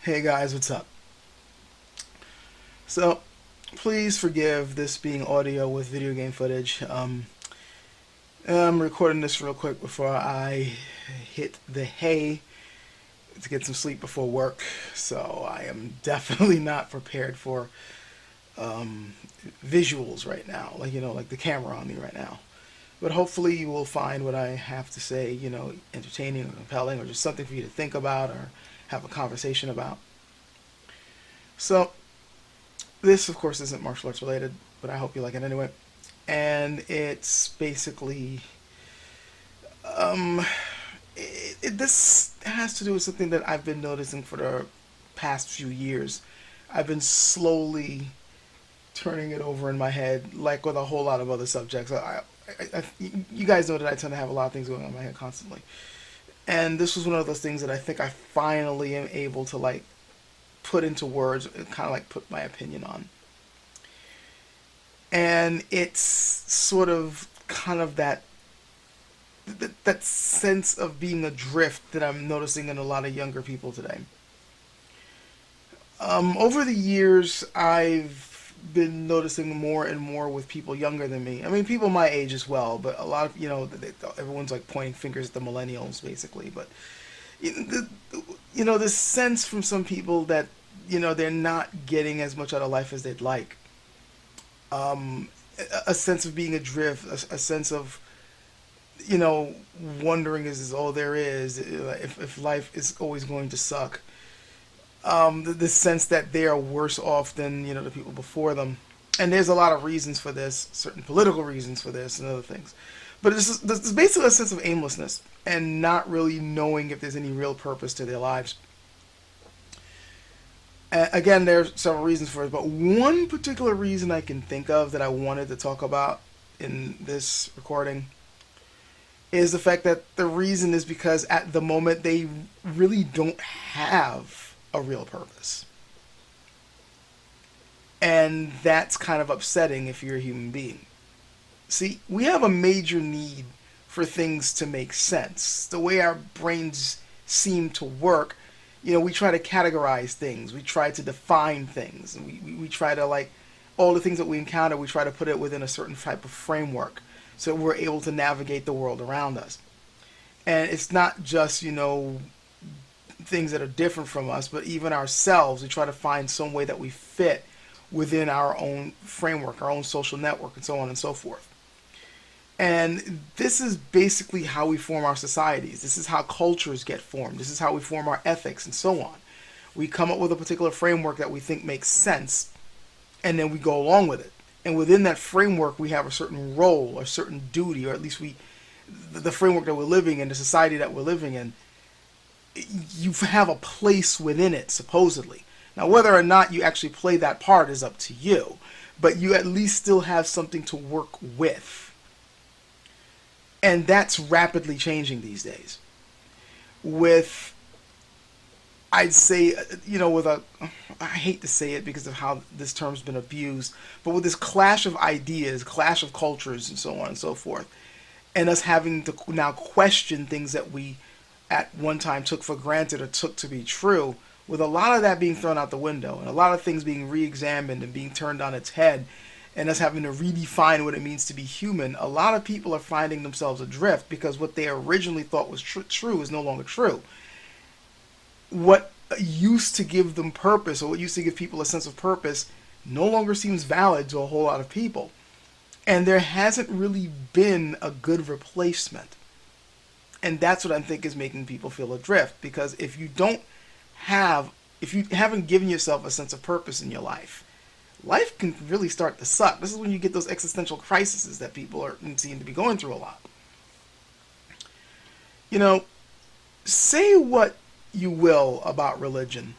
Hey guys, what's up? So, please forgive this being audio with video game footage. I'm recording this real quick before I hit the hay to get some sleep before work. So, I am definitely not prepared for um, visuals right now, like the camera on me right now. But hopefully, you will find what I have to say, entertaining or compelling or just something for you to think about or have a conversation about. So, this, of course, isn't martial arts related, but I hope you like it anyway. And it's basically, um, this has to do with something that I've been noticing for the past few years. I've been slowly turning it over in my head, like with a whole lot of other subjects. You guys know that I tend to have a lot of things going on in my head constantly. And this was one of those things that I think I finally am able to like put into words and kind of like put my opinion on. And it's sort of kind of that sense of being adrift that I'm noticing in a lot of younger people today. Over the years, I've been noticing more and more with people younger than me. I mean, people my age as well, but a lot of everyone's like pointing fingers at the millennials, basically. But this sense from some people that they're not getting as much out of life as they'd like. Um, a sense of being adrift, a sense of you know wondering is all there is, if life is always going to suck. The sense that they are worse off than the people before them, and there's a lot of reasons for this, certain political reasons for this, and other things. But it's basically a sense of aimlessness and not really knowing if there's any real purpose to their lives. Again, there's several reasons for it, but one particular reason I can think of that I wanted to talk about in this recording is the fact that the reason is because at the moment they really don't have a real purpose. And that's kind of upsetting if you're a human being. See, we have a major need for things to make sense. The way our brains seem to work, we try to categorize things, we try to define things, and we try to, like, all the things that we encounter, we try to put it within a certain type of framework so we're able to navigate the world around us. And it's not just, things that are different from us, but even ourselves, we try to find some way that we fit within our own framework, our own social network, and so on and so forth. And this is basically how we form our societies. This is how cultures get formed. This is how we form our ethics and so on. We come up with a particular framework that we think makes sense, and then we go along with it. And within that framework, we have a certain role, or certain duty, or at least the framework that we're living in, the society that we're living in, you have a place within it, supposedly. Now, whether or not you actually play that part is up to you, but you at least still have something to work with. And that's rapidly changing these days. With, I'd say, I hate to say it because of how this term's been abused, but with this clash of ideas, clash of cultures, and so on and so forth, and us having to now question things that we at one time took for granted or took to be true, with a lot of that being thrown out the window and a lot of things being re-examined and being turned on its head, and us having to redefine what it means to be human, a lot of people are finding themselves adrift because what they originally thought was true is no longer true. What used to give them purpose, or what used to give people a sense of purpose, no longer seems valid to a whole lot of people. And there hasn't really been a good replacement. And that's what I think is making people feel adrift, because if you haven't given yourself a sense of purpose in your life can really start to suck. This is when you get those existential crises that people seem to be going through a lot. Say what you will about religion,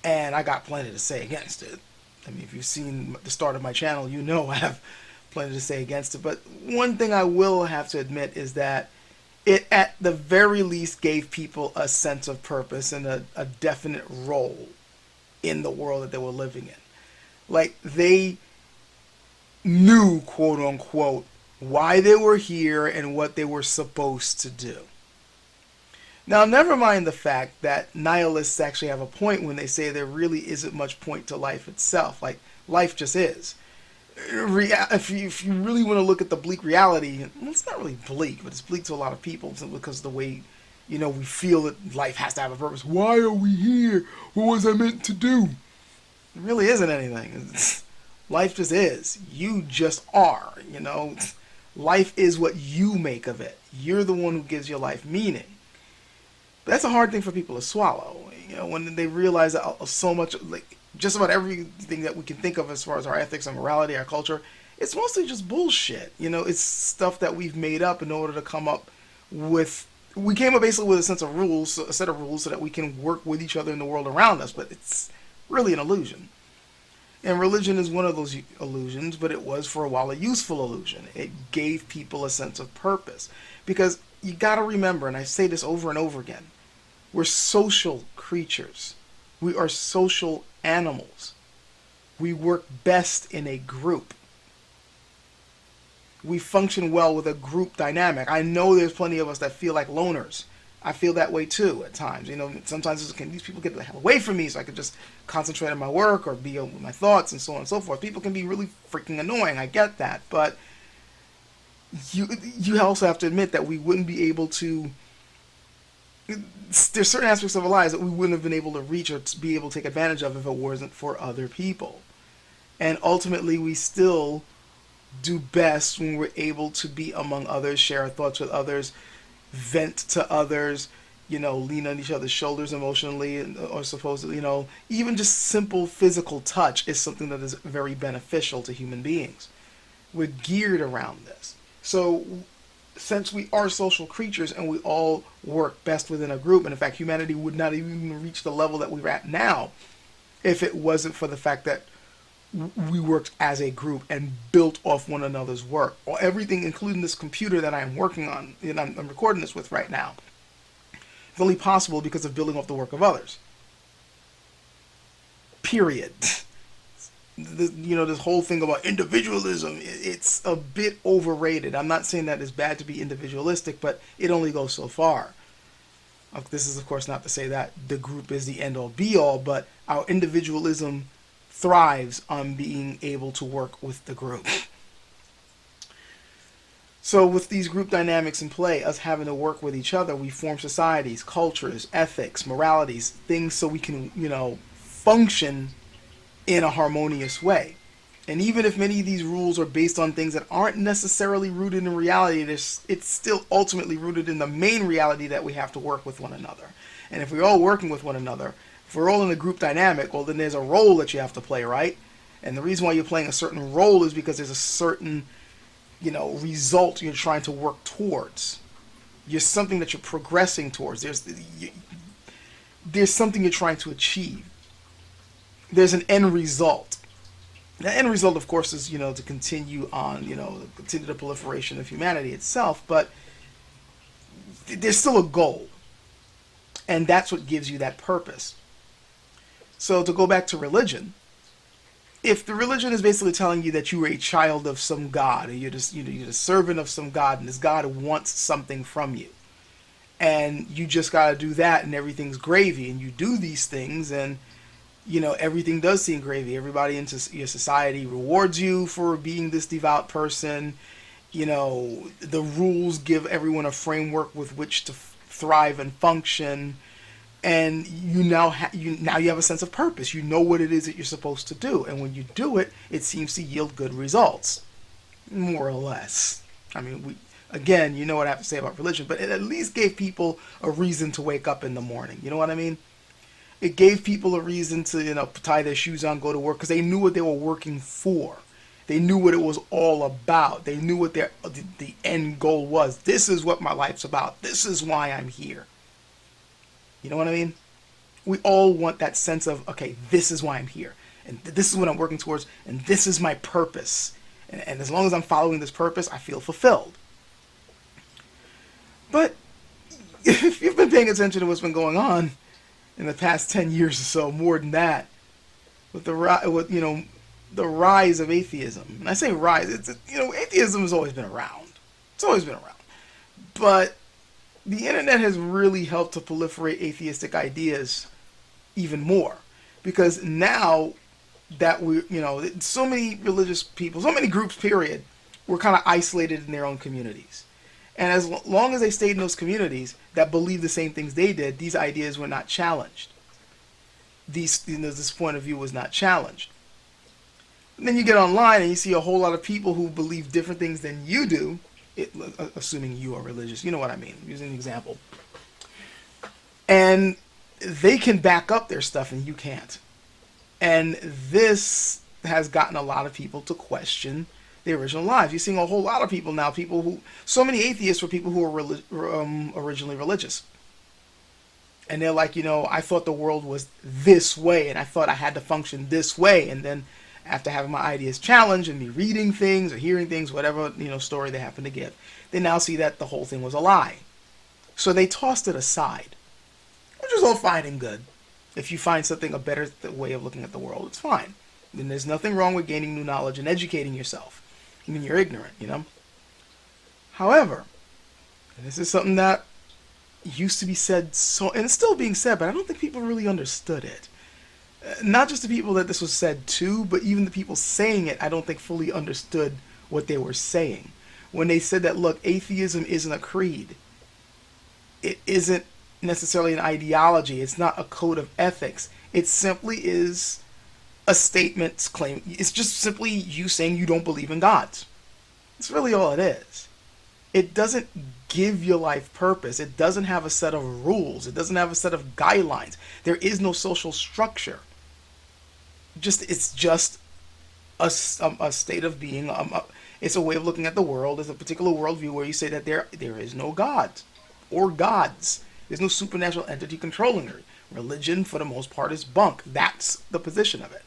and I got plenty to say against it. I mean, if you've seen the start of my channel, I have plenty to say against it. But one thing I will have to admit is that it, at the very least, gave people a sense of purpose and a definite role in the world that they were living in. Like, they knew, quote unquote, why they were here and what they were supposed to do. Now, never mind the fact that nihilists actually have a point when they say there really isn't much point to life itself. Like, life just is. If you really want to look at the bleak reality, well, it's not really bleak, but it's bleak to a lot of people because of the way, we feel that life has to have a purpose. Why are we here? What was I meant to do? It really isn't anything. Life just is. You just are. Life is what you make of it. You're the one who gives your life meaning. But that's a hard thing for people to swallow. When they realize that so much, like just about everything that we can think of as far as our ethics, our morality, our culture, it's mostly just bullshit. It's stuff that we've made up in order to come up with. We came up basically with a set of rules so that we can work with each other in the world around us. But it's really an illusion. And religion is one of those illusions, but it was for a while a useful illusion. It gave people a sense of purpose. Because you got to remember, and I say this over and over again, we're social creatures. We are social animals. We work best in a group. We function well with a group dynamic. I know there's plenty of us that feel like loners. I feel that way too at times. Sometimes these people get the hell away from me so I can just concentrate on my work or be with my thoughts and so on and so forth. People can be really freaking annoying. I get that. But you also have to admit that we wouldn't be able to. There's certain aspects of our lives that we wouldn't have been able to reach or to be able to take advantage of if it wasn't for other people. And ultimately, we still do best when we're able to be among others, share our thoughts with others, vent to others, lean on each other's shoulders emotionally or supposedly, even just simple physical touch is something that is very beneficial to human beings. We're geared around this. So since we are social creatures and we all work best within a group, and in fact humanity would not even reach the level that we're at now if it wasn't for the fact that we worked as a group and built off one another's work. Or everything, including this computer that I'm working on, and I'm recording this with right now, it's only possible because of building off the work of others. Period. This whole thing about individualism, it's a bit overrated. I'm not saying that it's bad to be individualistic, but it only goes so far. This is, of course, not to say that the group is the end-all be-all, but our individualism thrives on being able to work with the group. So with these group dynamics in play, us having to work with each other, we form societies, cultures, ethics, moralities, things so we can, function in a harmonious way. And even if many of these rules are based on things that aren't necessarily rooted in reality, it's still ultimately rooted in the main reality that we have to work with one another. And if we're all working with one another, if we're all in a group dynamic, well, then there's a role that you have to play, right? And the reason why you're playing a certain role is because there's a certain, result you're trying to work towards. You're something that you're progressing towards. There's something you're trying to achieve. There's an end result. The end result, of course, is, to continue on, continue the proliferation of humanity itself, but there's still a goal. And that's what gives you that purpose. So to go back to religion, if the religion is basically telling you that you are a child of some god, or you're the servant of some god, and this god wants something from you, and you just got to do that, and everything's gravy, and you do these things, and everything does seem gravy. Everybody in your society rewards you for being this devout person. The rules give everyone a framework with which to thrive and function. And you now have a sense of purpose. You know what it is that you're supposed to do. And when you do it, it seems to yield good results. More or less. I mean, again, you know what I have to say about religion, but it at least gave people a reason to wake up in the morning. You know what I mean? It gave people a reason to, tie their shoes on, go to work, because they knew what they were working for. They knew what it was all about. They knew what the end goal was. This is what my life's about. This is why I'm here. You know what I mean? We all want that sense of, okay, this is why I'm here. And this is what I'm working towards. And this is my purpose. And as long as I'm following this purpose, I feel fulfilled. But if you've been paying attention to what's been going on in the past 10 years or so, more than that, with the rise of atheism. And I say rise, atheism has always been around. It's always been around. But the internet has really helped to proliferate atheistic ideas even more, because now that so many religious people, so many groups, period, were kind of isolated in their own communities. And as long as they stayed in those communities that believed the same things they did, these ideas were not challenged. This point of view was not challenged. And then you get online and you see a whole lot of people who believe different things than you do, assuming you are religious. You know what I mean? I'm using an example. And they can back up their stuff and you can't. And this has gotten a lot of people to question the original lives. You're seeing a whole lot of people now, so many atheists were people who were originally religious. And they're like, I thought the world was this way, and I thought I had to function this way. And then after having my ideas challenged and me reading things or hearing things, whatever, story they happen to give, they now see that the whole thing was a lie. So they tossed it aside, which is all fine and good. If you find a better way of looking at the world, it's fine. Then there's nothing wrong with gaining new knowledge and educating yourself. Even you're ignorant, However, and this is something that used to be said, and it's still being said, but I don't think people really understood it. Not just the people that this was said to, but even the people saying it, I don't think fully understood what they were saying. When they said that, look, atheism isn't a creed. It isn't necessarily an ideology. It's not a code of ethics. It simply is a statement claim. It's just simply you saying you don't believe in God. It's really all it is. It doesn't give your life purpose. It doesn't have a set of rules. It doesn't have a set of guidelines. There is no social structure. It's just a state of being. It's a way of looking at the world. It's a particular worldview where you say that there is no God or gods. There's no supernatural entity controlling her. Religion, for the most part, is bunk. That's the position of it.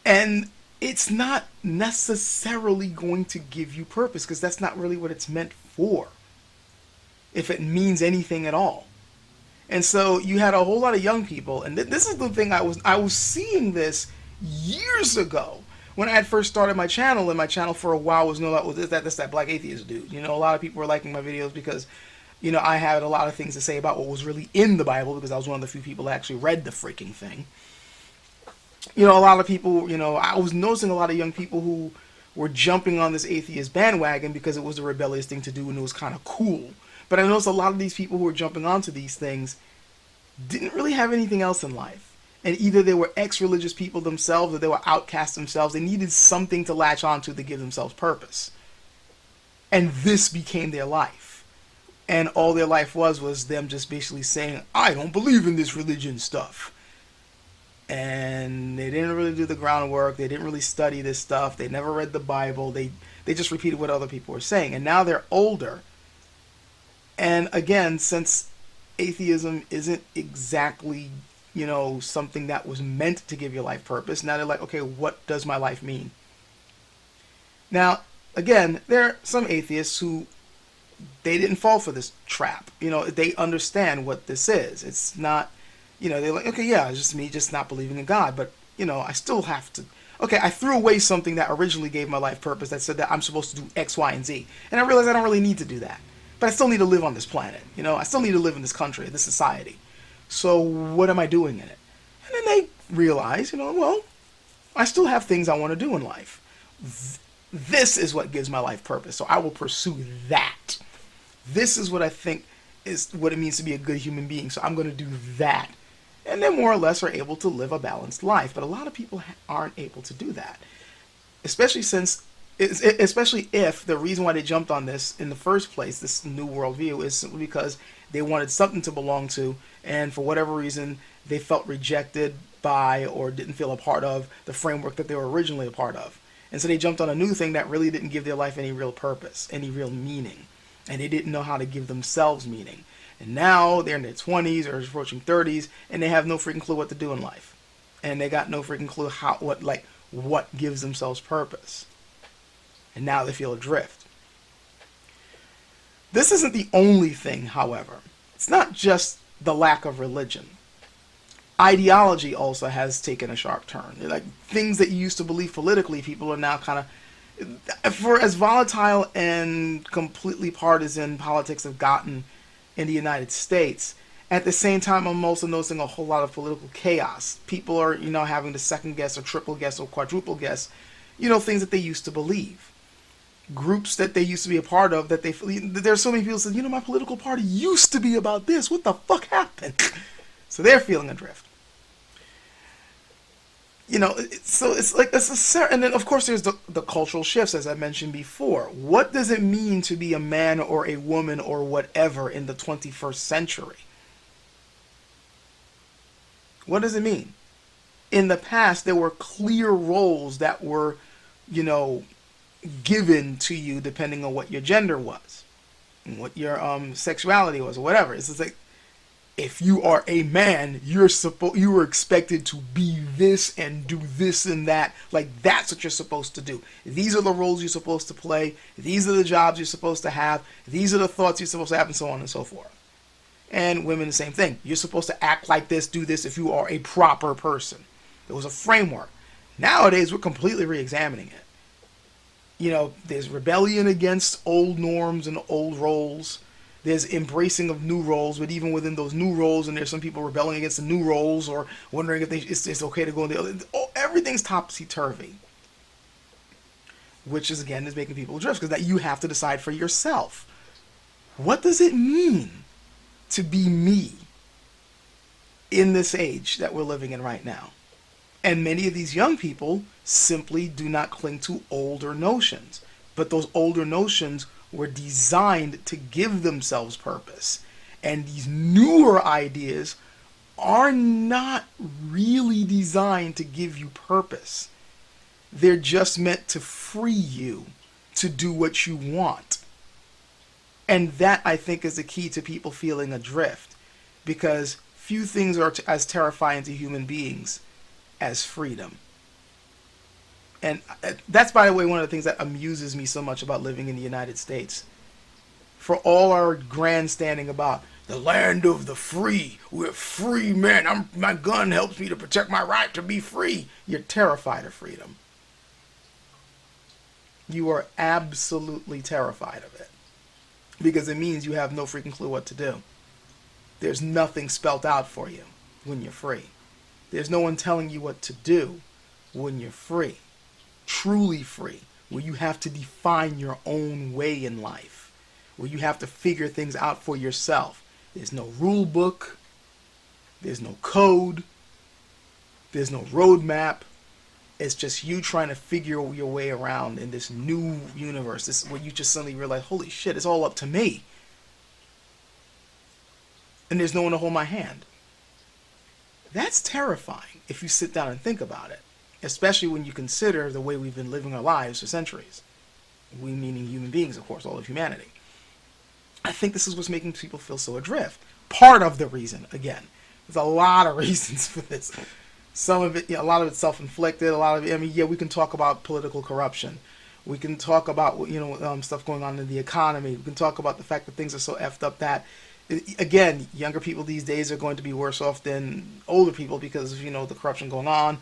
And it's not necessarily going to give you purpose, because that's not really what it's meant for, if it means anything at all. And so you had a whole lot of young people, and this is the thing, I was seeing this years ago when I had first started my channel, and my channel for a while was that Black Atheist dude. A lot of people were liking my videos because, I had a lot of things to say about what was really in the Bible, because I was one of the few people that actually read the freaking thing. A lot of people, I was noticing a lot of young people who were jumping on this atheist bandwagon because it was a rebellious thing to do and it was kind of cool. But I noticed a lot of these people who were jumping onto these things didn't really have anything else in life. And either they were ex-religious people themselves or they were outcasts themselves. They needed something to latch onto to give themselves purpose. And this became their life. And all their life was them just basically saying, I don't believe in this religion stuff. And they didn't really do the groundwork. They didn't really study this stuff. They never read the Bible. They just repeated what other people were saying. And now they're older. And again, since atheism isn't exactly, something that was meant to give your life purpose, now they're like, okay, what does my life mean? Now, again, there are some atheists who, they didn't fall for this trap. They understand what this is. It's not... they're like, okay, yeah, it's just me just not believing in God. But, I still have to... Okay, I threw away something that originally gave my life purpose that said that I'm supposed to do X, Y, and Z. And I realized I don't really need to do that. But I still need to live on this planet. I still need to live in this country, this society. So what am I doing in it? And then they realize, well, I still have things I want to do in life. This is what gives my life purpose. So I will pursue that. This is what I think is what it means to be a good human being. So I'm going to do that. And they more or less are able to live a balanced life. But a lot of people aren't able to do that. Especially if the reason why they jumped on this in the first place, this new worldview, is simply because they wanted something to belong to. And for whatever reason, they felt rejected by or didn't feel a part of the framework that they were originally a part of. And so they jumped on a new thing that really didn't give their life any real purpose, any real meaning. And they didn't know how to give themselves meaning. And now they're in their 20s or approaching 30s, and they have no freaking clue what to do in life. And they got no freaking clue what gives themselves purpose. And now they feel adrift. This isn't the only thing, however. It's not just the lack of religion. Ideology also has taken a sharp turn. Like things that you used to believe politically, people are now kind of For as volatile and completely partisan politics have gotten in the United States, at the same time, I'm also noticing a whole lot of political chaos. People are, having to second guess or triple guess or quadruple guess, things that they used to believe. Groups that they used to be a part of that there's so many people that say, my political party used to be about this. What the fuck happened? So they're feeling adrift. So it's like and then of course there's the cultural shifts, as I mentioned before. What does it mean to be a man or a woman or whatever in the 21st century? What does it mean? In the past, there were clear roles that were, given to you depending on what your gender was, and what your sexuality was, or whatever. It's just like, if you are a man, you were expected to be this and do this and that. Like, that's what you're supposed to do. These are the roles you're supposed to play. These are the jobs you're supposed to have. These are the thoughts you're supposed to have, and so on and so forth. And women, the same thing. You're supposed to act like this, do this, if you are a proper person. There was a framework. Nowadays, we're completely re-examining it. There's rebellion against old norms and old roles. There's embracing of new roles, but even within those new roles, and there's some people rebelling against the new roles or wondering if it's okay to go in the other. Everything's topsy-turvy. Which is making people drift, because that you have to decide for yourself. What does it mean to be me in this age that we're living in right now? And many of these young people simply do not cling to older notions. But those older notions were designed to give themselves purpose. And these newer ideas are not really designed to give you purpose. They're just meant to free you to do what you want. And that, I think, is the key to people feeling adrift. Because few things are as terrifying to human beings as freedom. And that's, by the way, one of the things that amuses me so much about living in the United States. For all our grandstanding about the land of the free, we're free men, my gun helps me to protect my right to be free. You're terrified of freedom. You are absolutely terrified of it. Because it means you have no freaking clue what to do. There's nothing spelt out for you when you're free. There's no one telling you what to do when you're free. Truly free. Where you have to define your own way in life. Where you have to figure things out for yourself. There's no rule book. There's no code. There's no roadmap. It's just you trying to figure your way around in this new universe. This where you just suddenly realize, holy shit, it's all up to me. And there's no one to hold my hand. That's terrifying if you sit down and think about it. Especially when you consider the way we've been living our lives for centuries. We meaning human beings, of course, all of humanity. I think this is what's making people feel so adrift. Part of the reason, again. There's a lot of reasons for this. Some of it, a lot of it's self-inflicted. A lot of it, we can talk about political corruption. We can talk about, stuff going on in the economy. We can talk about the fact that things are so effed up that, again, younger people these days are going to be worse off than older people because of, the corruption going on,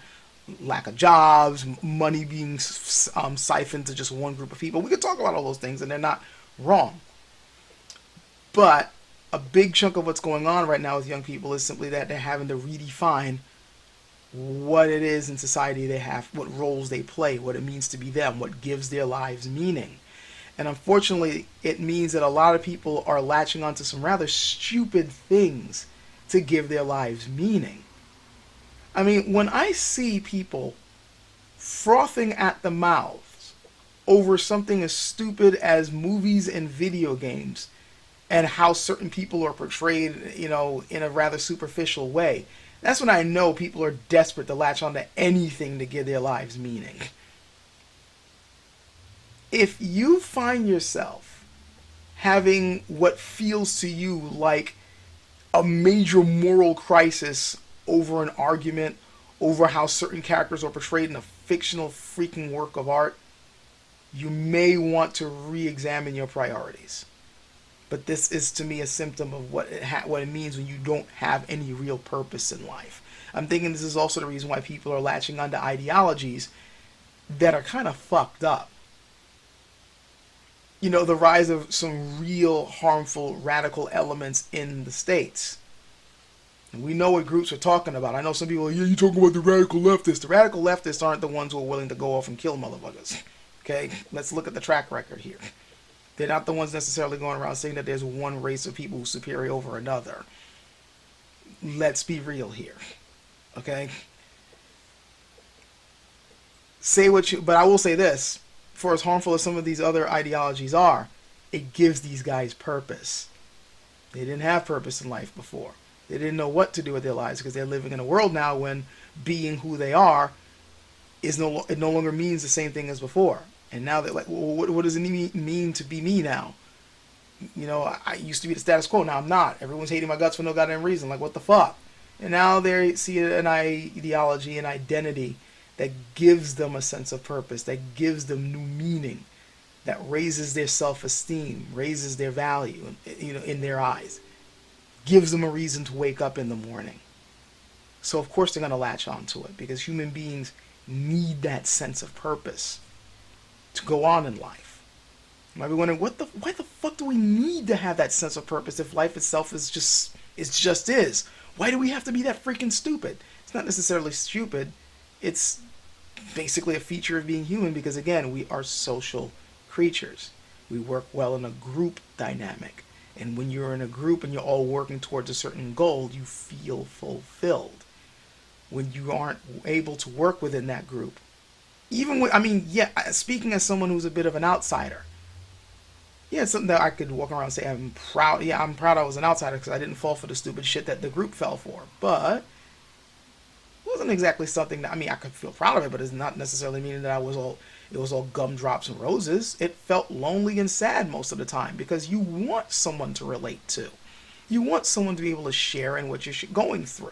lack of jobs, money being siphoned to just one group of people. We could talk about all those things, and they're not wrong. But a big chunk of what's going on right now with young people is simply that they're having to redefine what it is in society they have, what roles they play, what it means to be them, what gives their lives meaning. And unfortunately, it means that a lot of people are latching onto some rather stupid things to give their lives meaning. I mean, when I see people frothing at the mouths over something as stupid as movies and video games and how certain people are portrayed, in a rather superficial way, that's when I know people are desperate to latch onto anything to give their lives meaning. If you find yourself having what feels to you like a major moral crisis over an argument, over how certain characters are portrayed in a fictional freaking work of art, you may want to re-examine your priorities. But this is, to me, a symptom of what it means when you don't have any real purpose in life. I'm thinking this is also the reason why people are latching onto ideologies that are kind of fucked up. the rise of some real harmful radical elements in the States. And we know what groups we're talking about. I know some people are, yeah, you're talking about the radical leftists. The radical leftists aren't the ones who are willing to go off and kill motherfuckers. Okay? Let's look at the track record here. They're not the ones necessarily going around saying that there's one race of people who's superior over another. Let's be real here. Okay? But I will say this. For as harmful as some of these other ideologies are, it gives these guys purpose. They didn't have purpose in life before. They didn't know what to do with their lives because they're living in a world now when being who they are it no longer means the same thing as before. And now they're like, well, what does it mean to be me now? I used to be the status quo. Now I'm not. Everyone's hating my guts for no goddamn reason. Like, what the fuck? And now they see an ideology, an identity that gives them a sense of purpose, that gives them new meaning, that raises their self-esteem, raises their value, in their eyes, gives them a reason to wake up in the morning. So of course they're going to latch onto it because human beings need that sense of purpose to go on in life. You might be wondering, why the fuck do we need to have that sense of purpose if life itself is just. Why do we have to be that freaking stupid? It's not necessarily stupid. It's basically a feature of being human because, again, we are social creatures. We work well in a group dynamic. And when you're in a group and you're all working towards a certain goal, you feel fulfilled. When you aren't able to work within that group, speaking as someone who's a bit of an outsider, it's something that I could walk around and say I'm proud. Yeah, I'm proud I was an outsider because I didn't fall for the stupid shit that the group fell for. But it wasn't exactly something that, I could feel proud of it, but it's not necessarily meaning that it was all gumdrops and roses. It felt lonely and sad most of the time because you want someone to relate to. You want someone to be able to share in what you're going through.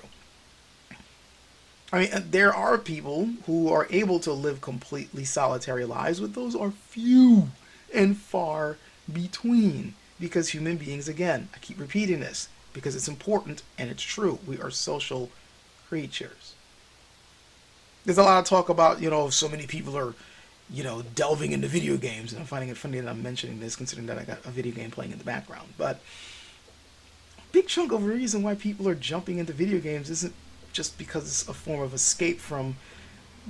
There are people who are able to live completely solitary lives, but those are few and far between because human beings, again, I keep repeating this because it's important and it's true. We are social creatures. There's a lot of talk about, so many people are, delving into video games, and I'm finding it funny that I'm mentioning this considering that I got a video game playing in the background. But a big chunk of the reason why people are jumping into video games isn't just because it's a form of escape from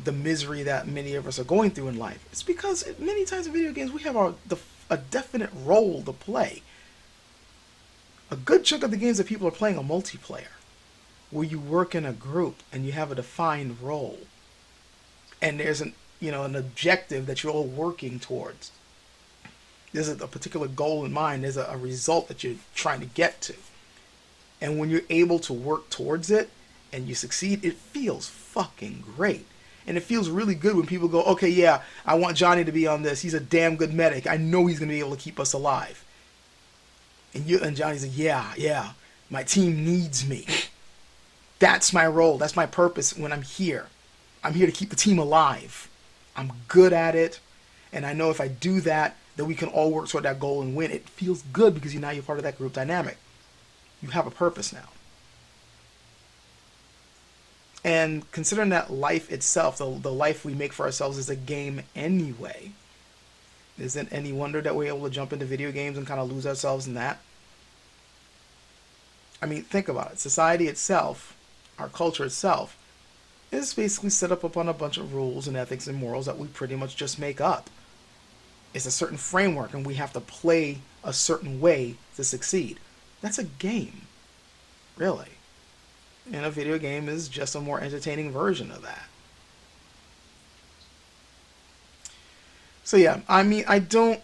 the misery that many of us are going through in life. It's because many times in video games we have a definite role to play. A good chunk of the games that people are playing are multiplayer, where you work in a group and you have a defined role. And there's an objective that you're all working towards. There's a particular goal in mind. There's a result that you're trying to get to. And when you're able to work towards it and you succeed, it feels fucking great. And it feels really good when people go, okay, yeah, I want Johnny to be on this. He's a damn good medic. I know he's going to be able to keep us alive. And Johnny's like, yeah, my team needs me. That's my role. That's my purpose when I'm here. I'm here to keep the team alive. I'm good at it. And I know if I do that, then we can all work toward that goal and win. It feels good because now you're part of that group dynamic. You have a purpose now. And considering that life itself, the life we make for ourselves is a game anyway, isn't any wonder that we're able to jump into video games and kind of lose ourselves in that? Think about it. Society itself, our culture itself, is basically set up upon a bunch of rules and ethics and morals that we pretty much just make up. It's a certain framework and we have to play a certain way to succeed. That's a game, really. And a video game is just a more entertaining version of that. So yeah, I don't,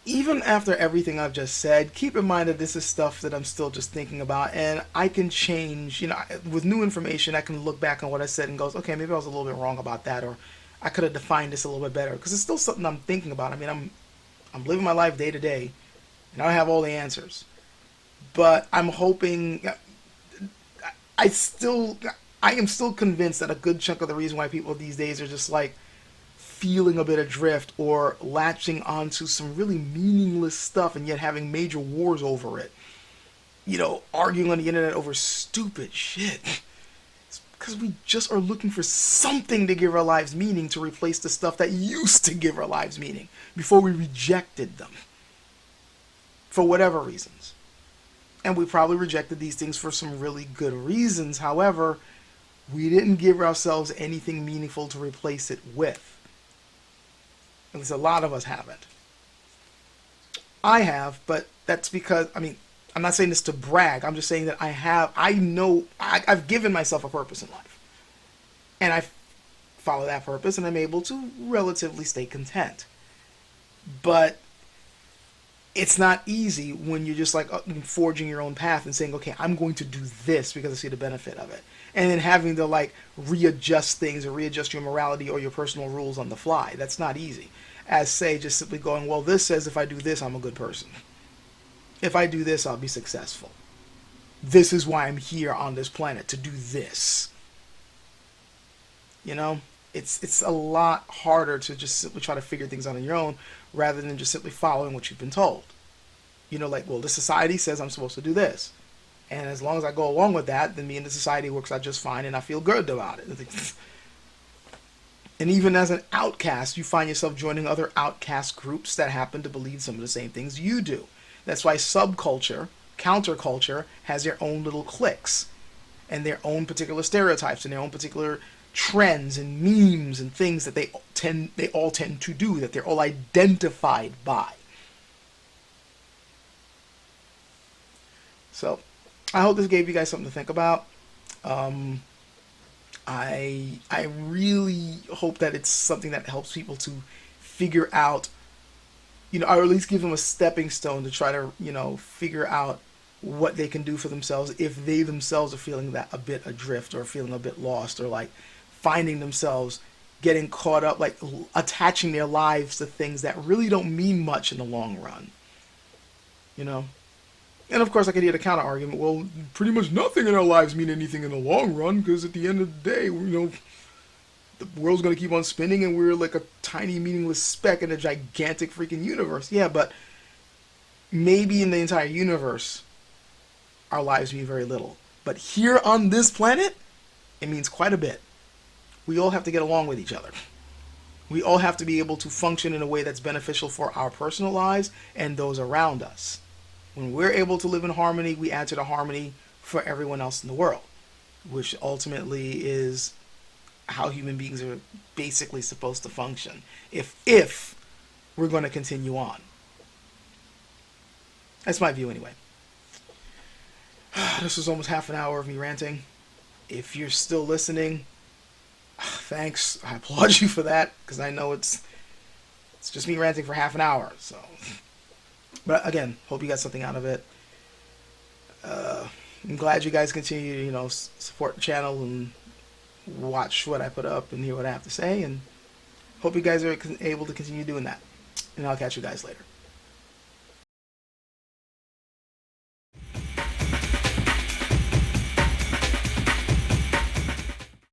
even after everything I've just said, keep in mind that this is stuff that I'm still just thinking about, and I can change, with new information, I can look back on what I said and goes, okay, maybe I was a little bit wrong about that, or I could have defined this a little bit better, because it's still something I'm thinking about. I'm living my life day to day, and I don't have all the answers. But I'm hoping, I am still convinced that a good chunk of the reason why people these days are just like feeling a bit adrift or latching onto some really meaningless stuff and yet having major wars over it, arguing on the internet over stupid shit. It's Because we just are looking for something to give our lives meaning to replace the stuff that used to give our lives meaning before we rejected them for whatever reasons. And we probably rejected these things for some really good reasons. However, we didn't give ourselves anything meaningful to replace it with. At least a lot of us haven't. I have, but that's because, I mean, I'm not saying this to brag. I'm just saying that I've given myself a purpose in life. And I follow that purpose and I'm able to relatively stay content. But it's not easy when you're just like forging your own path and saying, okay, I'm going to do this because I see the benefit of it. And then having to like readjust things or readjust your morality or your personal rules on the fly. That's not easy. As say, just simply going, well, this says if I do this, I'm a good person. If I do this, I'll be successful. This is why I'm here on this planet, to do this. You know, it's a lot harder to just simply try to figure things out on your own rather than just simply following what you've been told. You know, like, well, the society says I'm supposed to do this. And as long as I go along with that, then me and the society works out just fine and I feel good about it. And even as an outcast, you find yourself joining other outcast groups that happen to believe some of the same things you do. That's why subculture, counterculture, has their own little cliques and their own particular stereotypes and their own particular trends and memes and things that they all tend to do, that they're all identified by. So I hope this gave you guys something to think about. I really hope that it's something that helps people to figure out, you know, or at least give them a stepping stone to try to, you know, figure out what they can do for themselves if they themselves are feeling that a bit adrift or feeling a bit lost or like finding themselves getting caught up, like attaching their lives to things that really don't mean much in the long run, you know. And of course I could hear the counter argument, well, pretty much nothing in our lives mean anything in the long run because at the end of the day, you know, the world's going to keep on spinning and we're like a tiny meaningless speck in a gigantic freaking universe. Yeah, but maybe in the entire universe our lives mean very little. But here on this planet, it means quite a bit. We all have to get along with each other. We all have to be able to function in a way that's beneficial for our personal lives and those around us. When we're able to live in harmony, we add to the harmony for everyone else in the world, which ultimately is how human beings are basically supposed to function if we're going to continue on. That's my view anyway. This was almost half an hour of me ranting. If you're still listening, thanks. I applaud you for that because I know it's just me ranting for half an hour. So, but again, hope you got something out of it. I'm glad you guys continue to, you know, support the channel and watch what I put up and hear what I have to say, and hope you guys are able to continue doing that. And I'll catch you guys later.